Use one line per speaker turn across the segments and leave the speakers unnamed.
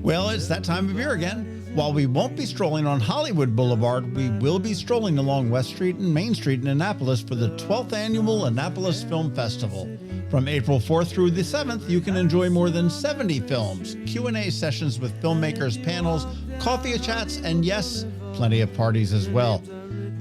Well, it's that time of year again. While we won't be strolling on Hollywood Boulevard, we will be strolling along West Street and Main Street in Annapolis for the 12th Annual Annapolis Film Festival. From April 4th through the 7th, you can enjoy more than 70 films, Q&A sessions with filmmakers, panels, coffee chats, and yes, plenty of parties as well.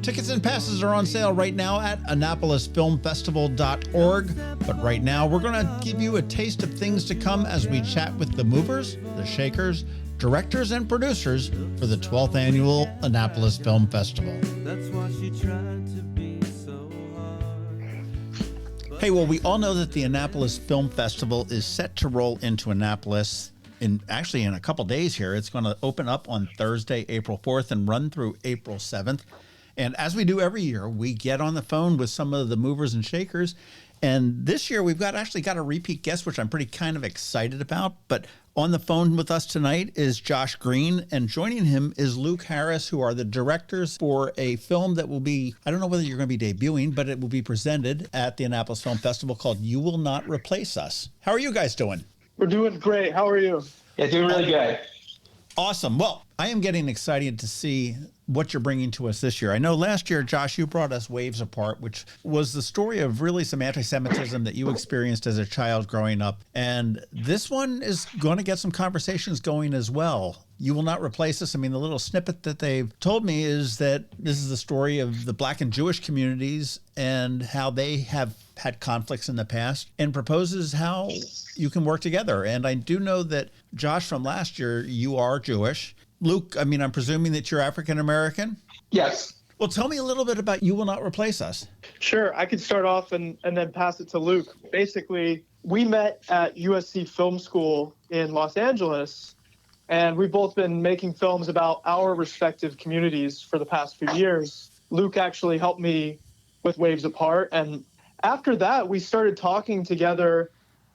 Tickets and passes are on sale right now at AnnapolisFilmFestival.org. But right now, we're going to give you a taste of things to come as we chat with the movers, the shakers, directors, and producers for the 12th Annual Annapolis Film Festival. That's why she tried to be so hard. Hey, well, we all know that the Annapolis Film Festival is set to roll into Annapolis in a couple days here. It's going to open up on Thursday, April 4th and run through April 7th. And as we do every year, we get on the phone with some of the movers and shakers. And this year, we've got a repeat guest, which I'm pretty kind of excited about. But on the phone with us tonight is Josh Greene, and joining him is Luke Harris, who are the directors for a film that will be, I don't know whether you're going to be debuting, but it will be presented at the Annapolis Film Festival called You Will Not Replace Us. How are you guys doing?
We're doing great. How are you?
Yeah, doing really good.
Awesome. Well, I am getting excited to see what you're bringing to us this year. I know last year, Josh, you brought us Waves Apart, which was the story of really some anti-Semitism that you experienced as a child growing up. And this one is going to get some conversations going as well. You Will Not Replace Us. I mean, the little snippet that they've told me is that this is the story of the Black and Jewish communities and how they have had conflicts in the past, and proposes how you can work together. And I do know that, Josh, from last year, you are Jewish. Luke, I mean, I'm presuming that you're African-American?
Yes.
Well, tell me a little bit about You Will Not Replace Us.
Sure. I could start off and then pass it to Luke. Basically, we met at USC Film School in Los Angeles, and we've both been making films about our respective communities for the past few years. Luke actually helped me with Waves Apart, and after that, we started talking together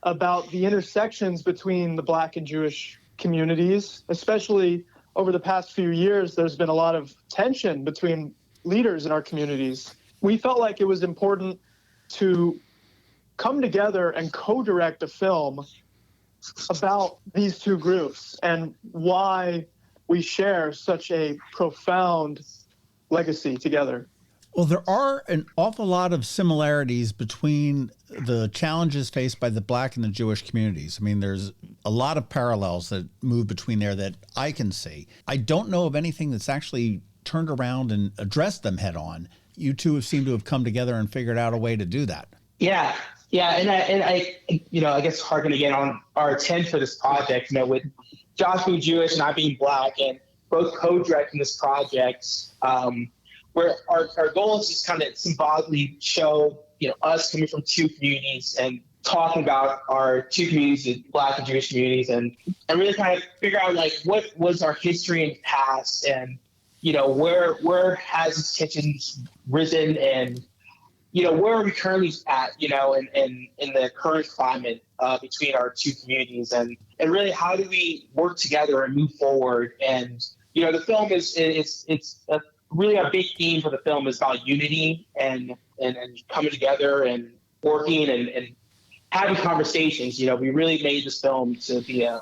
about the intersections between the Black and Jewish communities. Especially over the past few years, there's been a lot of tension between leaders in our communities. We felt like it was important to come together and co-direct a film about these two groups and why we share such a profound legacy together.
Well, there are an awful lot of similarities between the challenges faced by the Black and the Jewish communities. I mean, there's a lot of parallels that move between there that I can see. I don't know of anything that's actually turned around and addressed them head on. You two seem to have come together and figured out a way to do that.
Yeah. And I I guess harking again on our intent for this project, with Josh being Jewish and I being Black, and both co-directing this project, where our goal is just kind of symbolically show, us coming from two communities and talking about our two communities, the Black and Jewish communities, and really kind of figure out what was our history in the past, and where has this tension risen, and where are we currently at, in the current climate between our two communities, and really how do we work together and move forward. And the film it's really a big theme for the film is about unity and coming together and working and having conversations. We really made this film to be a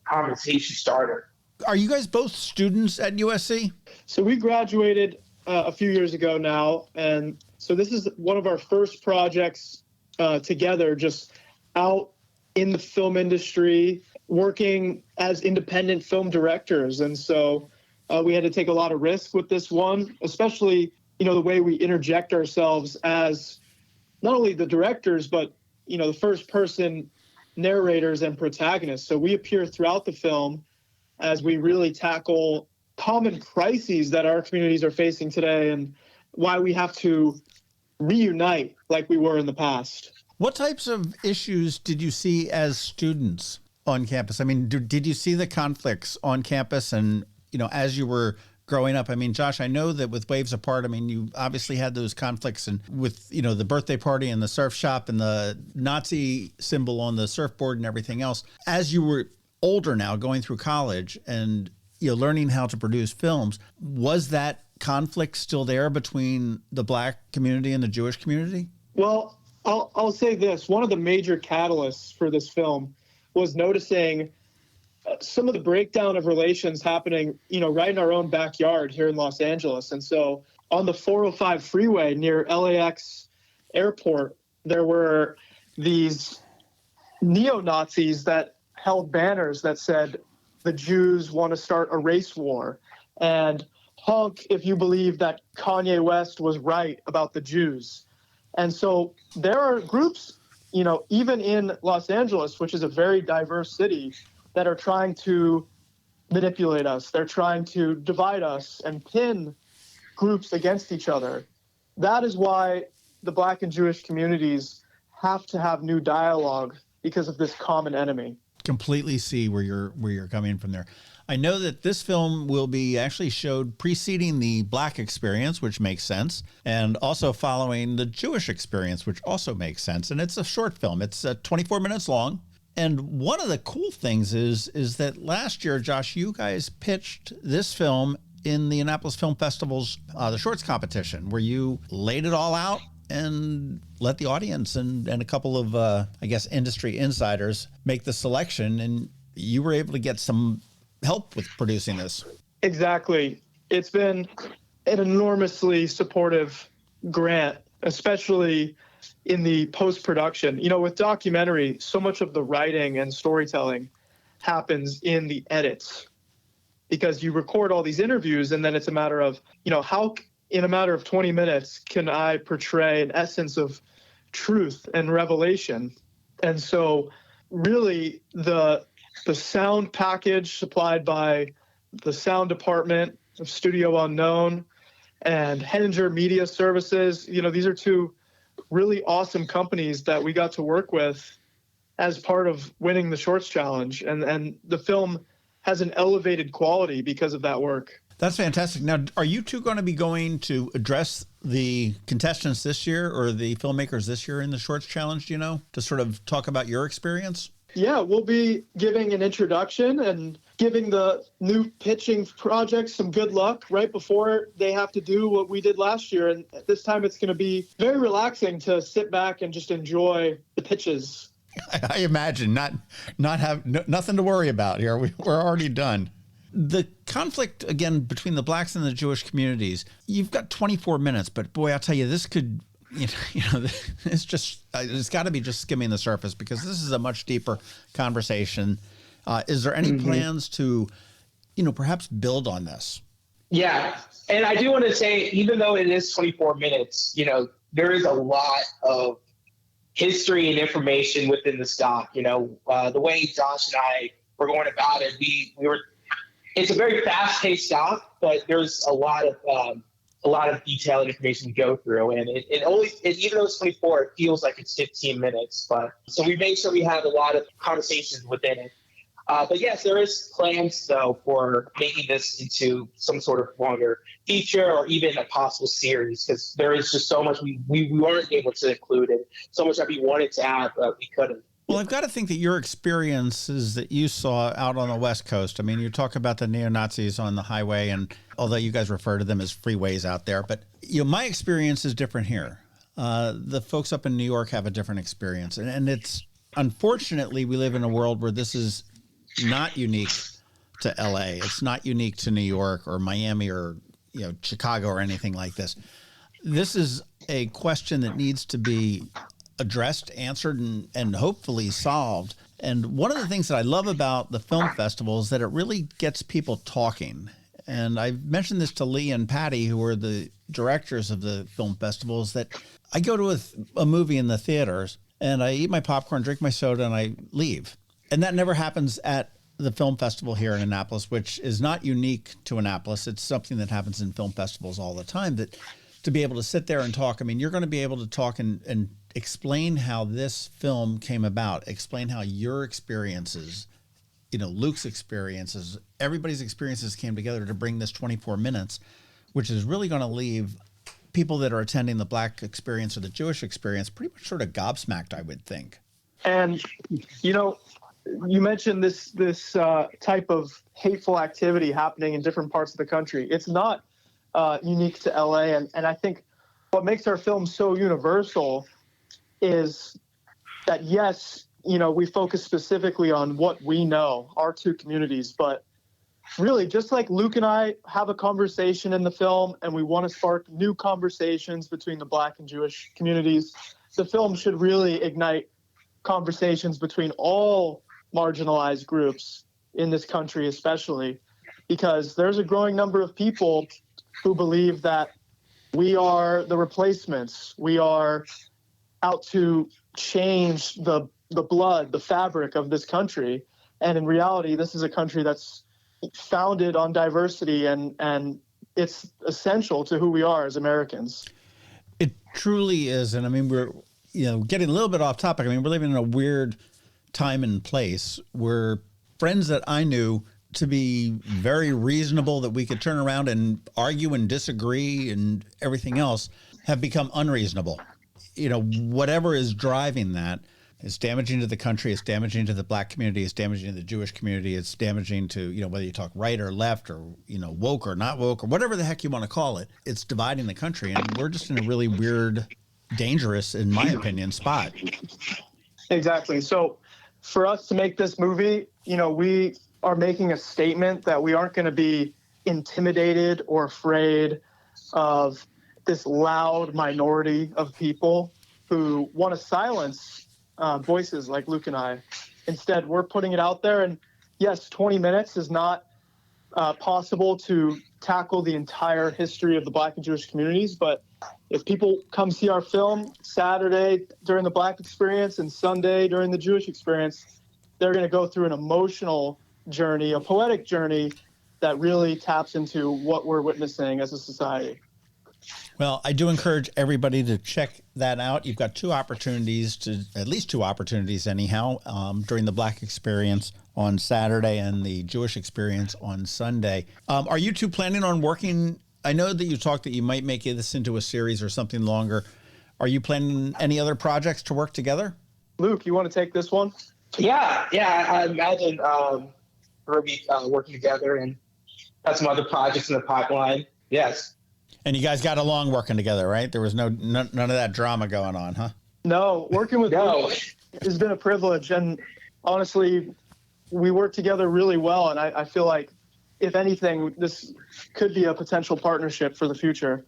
conversation starter.
Are you guys both students at USC?
So we graduated a few years ago now, and so this is one of our first projects together, just out in the film industry, working as independent film directors. And so we had to take a lot of risk with this one, especially, the way we interject ourselves as not only the directors, but, the first person narrators and protagonists. So we appear throughout the film as we really tackle common crises that our communities are facing today and why we have to reunite like we were in the past.
What types of issues did you see as students on campus? I mean, did you see the conflicts on campus and, as you were growing up? I mean, Josh, I know that with Waves Apart, I mean, you obviously had those conflicts and with, the birthday party and the surf shop and the Nazi symbol on the surfboard and everything else. As you were older now, going through college and, learning how to produce films, was that conflict still there between the Black community and the Jewish community?
Well, I'll say this. One of the major catalysts for this film was noticing some of the breakdown of relations happening, right in our own backyard here in Los Angeles. And so on the 405 freeway near LAX airport, there were these neo-Nazis that held banners that said, "The Jews want to start a race war," and "Honk if you believe that Kanye West was right about the Jews." And so there are groups, even in Los Angeles, which is a very diverse city, that are trying to manipulate us. They're trying to divide us and pin groups against each other. That is why the Black and Jewish communities have to have new dialogue, because of this common enemy.
Completely see where you're coming from there. I know that this film will be actually showed preceding the Black experience, which makes sense, and also following the Jewish experience, which also makes sense. And it's a short film. It's 24 minutes long. And one of the cool things is that last year, Josh, you guys pitched this film in the Annapolis Film Festival's the shorts competition, where you laid it all out and let the audience and a couple of, I guess, industry insiders make the selection. And you were able to get some help with producing this.
Exactly. It's been an enormously supportive grant, especially in the post-production. With documentary, so much of the writing and storytelling happens in the edits, because you record all these interviews and then it's a matter of, how in a matter of 20 minutes can I portray an essence of truth and revelation. And so really the sound package supplied by the sound department of Studio Unknown and Henninger Media Services, these are two really awesome companies that we got to work with as part of winning the Shorts Challenge. And the film has an elevated quality because of that work.
That's fantastic. Now, are you two going to be going to address the contestants this year or the filmmakers this year in the Shorts Challenge, to sort of talk about your experience?
Yeah, we'll be giving an introduction and giving the new pitching projects some good luck right before they have to do what we did last year. And this time it's going to be very relaxing to sit back and just enjoy the pitches.
I imagine not have nothing to worry about here. We're already done. The conflict, again, between the Blacks and the Jewish communities, you've got 24 minutes, but boy, I'll tell you, this could, it's got to be just skimming the surface, because this is a much deeper conversation. Is there any plans to, perhaps build on this?
Yeah. And I do want to say, even though it is 24 minutes, there is a lot of history and information within this doc. The way Josh and I were going about it, it's a very fast-paced doc, but there's a lot of detail and information to go through, and even though it's 24, it feels like it's 15 minutes. But so we made sure we had a lot of conversations within it. But yes, there is plans though for making this into some sort of longer feature or even a possible series, because there is just so much we weren't able to include, and so much that we wanted to add but we couldn't.
Well, I've got to think that your experiences that you saw out on the West Coast, I mean, you talk about the neo-Nazis on the highway, and although you guys refer to them as freeways out there, but my experience is different here. The folks up in New York have a different experience. And it's, unfortunately, we live in a world where this is not unique to LA. It's not unique to New York or Miami or, Chicago or anything like this. This is a question that needs to be addressed, answered, and hopefully solved. And one of the things that I love about the film festival is that it really gets people talking. And I've mentioned this to Lee and Patty, who are the directors of the film festival, is that I go to a movie in the theaters and I eat my popcorn, drink my soda, and I leave. And that never happens at the film festival here in Annapolis, which is not unique to Annapolis. It's something that happens in film festivals all the time, that to be able to sit there and talk, I mean, you're going to be able to talk and explain how this film came about, explain how your experiences, Luke's experiences, everybody's experiences came together to bring this 24 minutes, which is really going to leave people that are attending the Black experience or the Jewish experience pretty much sort of gobsmacked, I would think. And,
you mentioned this type of hateful activity happening in different parts of the country. It's not unique to LA. And I think what makes our film so universal is that, yes, we focus specifically on what we know, our two communities. But really, just like Luke and I have a conversation in the film and we want to spark new conversations between the Black and Jewish communities, the film should really ignite conversations between all marginalized groups in this country, especially because there's a growing number of people who believe that we are the replacements. We are out to change the blood, the fabric of this country. And in reality, this is a country that's founded on diversity, and it's essential to who we are as Americans.
It truly is. And I mean, we're getting a little bit off topic. I mean, we're living in a weird time and place where friends that I knew to be very reasonable, that we could turn around and argue and disagree and everything else, have become unreasonable. Whatever is driving that is damaging to the country. It's damaging to the Black community. It's damaging to the Jewish community. It's damaging to, whether you talk right or left or, woke or not woke or whatever the heck you want to call it. It's dividing the country. And we're just in a really weird, dangerous, in my opinion, spot.
Exactly. So for us to make this movie, we are making a statement that we aren't going to be intimidated or afraid of this loud minority of people who want to silence voices like Luke and I. Instead, we're putting it out there. And yes, 20 minutes is not possible to tackle the entire history of the Black and Jewish communities. But if people come see our film Saturday during the Black experience and Sunday during the Jewish experience, they're going to go through an emotional journey, a poetic journey that really taps into what we're witnessing as a society.
Well, I do encourage everybody to check that out. You've got at least two opportunities anyhow, during the Black experience on Saturday and the Jewish experience on Sunday. Are you two planning on working? I know that you talked that you might make this into a series or something longer. Are you planning any other projects to work together?
Luke, you want to take this one?
Yeah. I imagine we'll be working together and have some other projects in the pipeline. Yes.
And you guys got along working together, right? There was none of that drama going on, huh?
No, working with Luke has been a privilege. And honestly, we work together really well. And I feel like, if anything, this could be a potential partnership for the future.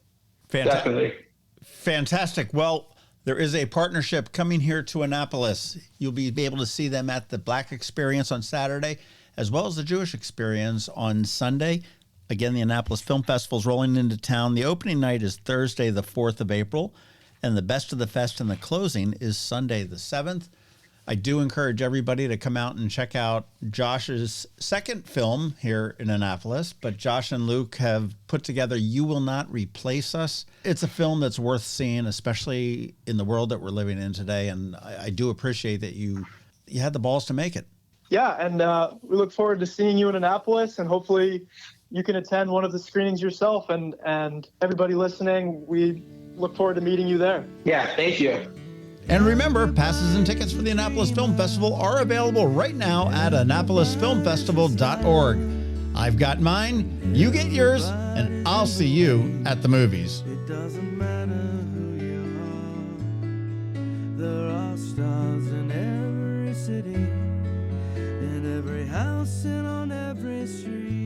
Definitely.
Fantastic. Well, there is a partnership coming here to Annapolis. You'll be able to see them at the Black experience on Saturday, as well as the Jewish experience on Sunday. Again, the Annapolis Film Festival is rolling into town. The opening night is Thursday, the 4th of April, and the Best of the Fest and the closing is Sunday, the 7th. I do encourage everybody to come out and check out Josh's second film here in Annapolis, but Josh and Luke have put together You Will Not Replace Us. It's a film that's worth seeing, especially in the world that we're living in today, and I do appreciate that you had the balls to make it.
Yeah, and we look forward to seeing you in Annapolis, and hopefully you can attend one of the screenings yourself. And everybody listening, we look forward to meeting you there.
Yeah, thank you.
And remember, passes and tickets for the Annapolis Film Festival are available right now at AnnapolisFilmFestival.org. I've got mine, you get yours, and I'll see you at the movies.
It doesn't matter who you are. There are stars in every city, in every house and on every street.